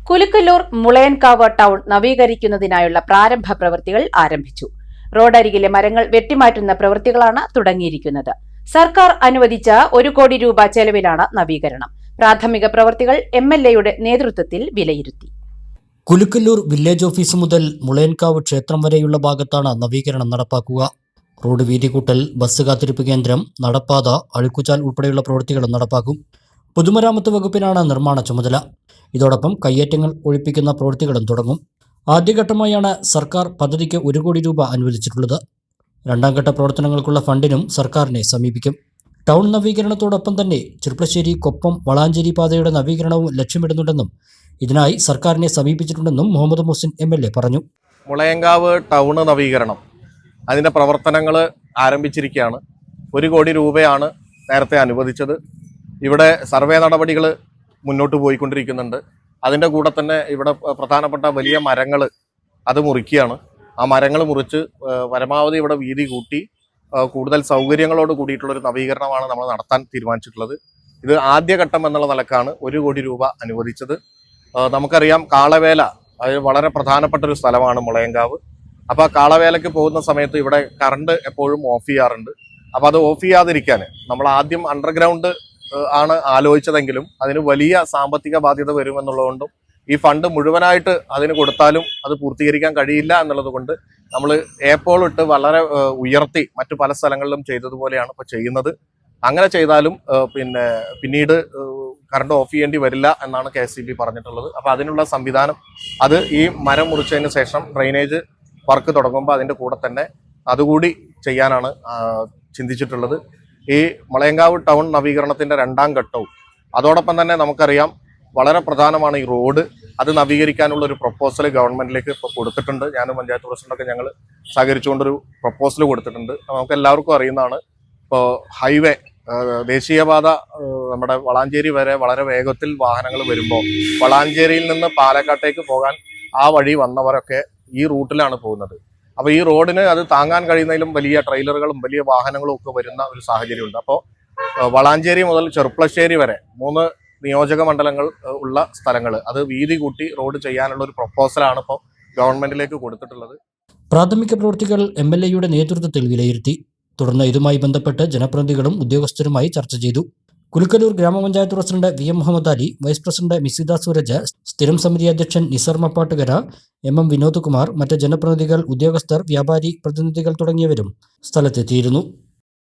Kulukkallur Mulayankavu town നവീകരിക്കുന്നതിനായുള്ള പ്രാരംഭ പ്രവൃത്തികൾ ആരംഭിച്ചു. റോഡരികിലെ മരങ്ങൾ വെട്ടിമാറ്റുന്ന പ്രവൃത്തികളാണ് തുടങ്ങിയിരിക്കുന്നത്. സർക്കാർ അനുവദിച്ച 1 കോടി രൂപ ചെലവിലാണ് നവീകരണം. പ്രാഥമിക പ്രവൃത്തികൾ MLAയുടെ നേതൃത്വത്തിൽ വിലയിരുത്തി. കുലുക്കല്ലൂർ വില്ലേജ് ഓഫീസ് മുതൽ മുളയൻകാവ് ക്ഷേത്രം വരെയുള്ള ഭാഗത്താണ് നവീകരണം നടപ്പാക്കുക. റോഡ് വീതികൂട്ടൽ, ബസ് കാത്തിരിപ്പ് കേന്ദ്രം, നടപ്പാത, അഴുക്കുചാൽ ഉൾപ്പെടെയുള്ള പ്രവൃത്തികളും നടപ്പാക്കും. പൊതുമരാമത്ത് വകുപ്പിനാണ് നിർമ്മാണ ചുമതല. ഇതോടൊപ്പം കയ്യേറ്റങ്ങൾ ഒഴിപ്പിക്കുന്ന പ്രവൃത്തികളും തുടങ്ങും. ആദ്യഘട്ടമായാണ് സർക്കാർ പദ്ധതിക്ക് 1 കോടി രൂപ അനുവദിച്ചിട്ടുള്ളത്. രണ്ടാം ഘട്ട പ്രവർത്തനങ്ങൾക്കുള്ള ഫണ്ടിനും സർക്കാരിനെ സമീപിക്കും. ടൗൺ നവീകരണത്തോടൊപ്പം തന്നെ ചെർപ്പളശ്ശേരി, കൊപ്പം, വളാഞ്ചേരി പാതയുടെ നവീകരണവും ലക്ഷ്യമിടുന്നുണ്ടെന്നും ഇതിനായി സർക്കാരിനെ സമീപിച്ചിട്ടുണ്ടെന്നും മുഹമ്മദ് മുഹസിൻ MLA പറഞ്ഞു. മുളയൻകാവ് ടൗൺ നവീകരണം അതിൻ്റെ പ്രവർത്തനങ്ങൾ ആരംഭിച്ചിരിക്കുകയാണ്. 1 കോടി രൂപയാണ് നേരത്തെ അനുവദിച്ചത്. ഇവിടെ സർവേ നടപടികൾ മുന്നോട്ട് പോയിക്കൊണ്ടിരിക്കുന്നുണ്ട്. അതിൻ്റെ കൂടെ തന്നെ ഇവിടെ പ്രധാനപ്പെട്ട വലിയ മരങ്ങൾ അത് മുറിക്കുകയാണ്. ആ മരങ്ങൾ മുറിച്ച് പരമാവധി ഇവിടെ വീതി കൂട്ടി കൂടുതൽ സൗകര്യങ്ങളോട് കൂടിയിട്ടുള്ളൊരു നവീകരണമാണ് നമ്മൾ നടത്താൻ തീരുമാനിച്ചിട്ടുള്ളത്. ഇത് ആദ്യഘട്ടം എന്നുള്ള നിലക്കാണ് 1 കോടി രൂപ അനുവദിച്ചത്. നമുക്കറിയാം, കാളവേല അത് വളരെ പ്രധാനപ്പെട്ട ഒരു സ്ഥലമാണ് മുളയൻകാവ്. അപ്പോൾ ആ കാളവേലയ്ക്ക് പോകുന്ന സമയത്ത് ഇവിടെ കറണ്ട് എപ്പോഴും ഓഫ് ചെയ്യാറുണ്ട്. അപ്പോൾ അത് ഓഫ് ചെയ്യാതിരിക്കാൻ നമ്മൾ ആദ്യം അണ്ടർഗ്രൗണ്ട് ആണ് ആലോചിച്ചതെങ്കിലും അതിന് വലിയ സാമ്പത്തിക ബാധ്യത വരുമെന്നുള്ളതുകൊണ്ടും ഈ ഫണ്ട് മുഴുവനായിട്ട് അതിന് കൊടുത്താലും അത് പൂർത്തീകരിക്കാൻ കഴിയില്ല എന്നുള്ളത് കൊണ്ട് നമ്മൾ ഏപ്പോൾ ഇട്ട് വളരെ ഉയർത്തി മറ്റു പല സ്ഥലങ്ങളിലും ചെയ്തതുപോലെയാണ് ഇപ്പോൾ ചെയ്യുന്നത്. അങ്ങനെ ചെയ്താലും പിന്നീട് കറണ്ട് ഓഫ് ചെയ്യേണ്ടി വരില്ല എന്നാണ് KSEB പറഞ്ഞിട്ടുള്ളത്. അപ്പോൾ അതിനുള്ള സംവിധാനം അത് ഈ മരം മുറിച്ചതിന് ശേഷം ഡ്രെയിനേജ് വർക്ക് തുടങ്ങുമ്പോൾ അതിൻ്റെ കൂടെ തന്നെ അതുകൂടി ചെയ്യാനാണ് ചിന്തിച്ചിട്ടുള്ളത്. ഈ മുളയൻകാവ് ടൗൺ നവീകരണത്തിൻ്റെ 2ാം ഘട്ടവും അതോടൊപ്പം തന്നെ നമുക്കറിയാം വളരെ പ്രധാനമാണ് ഈ റോഡ്. അത് നവീകരിക്കാനുള്ള ഒരു പ്രപ്പോസൽ ഗവൺമെൻറ്റിലേക്ക് ഇപ്പോൾ കൊടുത്തിട്ടുണ്ട്. ഞാനും പഞ്ചായത്ത് പ്രസിഡൻ്റൊക്കെ ഞങ്ങൾ സഹകരിച്ചുകൊണ്ടൊരു പ്രപ്പോസൽ കൊടുത്തിട്ടുണ്ട്. നമുക്ക് എല്ലാവർക്കും അറിയുന്നതാണ്, ഇപ്പോൾ ഹൈവേ ദേശീയപാത നമ്മുടെ വളാഞ്ചേരി വരെ വളരെ വേഗത്തിൽ വാഹനങ്ങൾ വരുമ്പോൾ വളാഞ്ചേരിയിൽ നിന്ന് പാലക്കാട്ടേക്ക് പോകാൻ ആ വഴി വന്നവരൊക്കെ ഈ റൂട്ടിലാണ് പോകുന്നത്. അപ്പോൾ ഈ റോഡിന് അത് താങ്ങാൻ കഴിയുന്നതിലും വലിയ ട്രെയിലറുകളും വലിയ വാഹനങ്ങളും ഒക്കെ വരുന്ന ഒരു സാഹചര്യമുണ്ട്. അപ്പോൾ വളാഞ്ചേരി മുതൽ ചെർപ്പളശ്ശേരി വരെ 3 നിയോജക മണ്ഡലങ്ങൾ ഉള്ള സ്ഥലങ്ങൾ അത് വീതി കൂട്ടി റോഡ് ചെയ്യാനുള്ള ഒരു പ്രപ്പോസലാണ് ഇപ്പോൾ ഗവൺമെന്റിലേക്ക് കൊടുത്തിട്ടുള്ളത്. പ്രാഥമിക പ്രവൃത്തികൾ MLAയുടെ നേതൃത്വത്തിൽ വിലയിരുത്തി. തുടർന്ന് ഇതുമായി ബന്ധപ്പെട്ട് ജനപ്രതിനിധികളും ഉദ്യോഗസ്ഥരുമായി ചർച്ച ചെയ്തു. Kulukkallur grama panchayat president VM Muhammad Ali, vice president Misida Sooraj, സ്ഥിരം സമിതി അധ്യക്ഷൻ നിസർ മപ്പാട്ടുകര, MM വിനോദ് കുമാർ, മറ്റ് ജനപ്രതിനിധികൾ, ഉദ്യോഗസ്ഥർ, വ്യാപാരി പ്രതിനിധികൾ തുടങ്ങിയവരും സ്ഥലത്തെത്തിയിരുന്നു.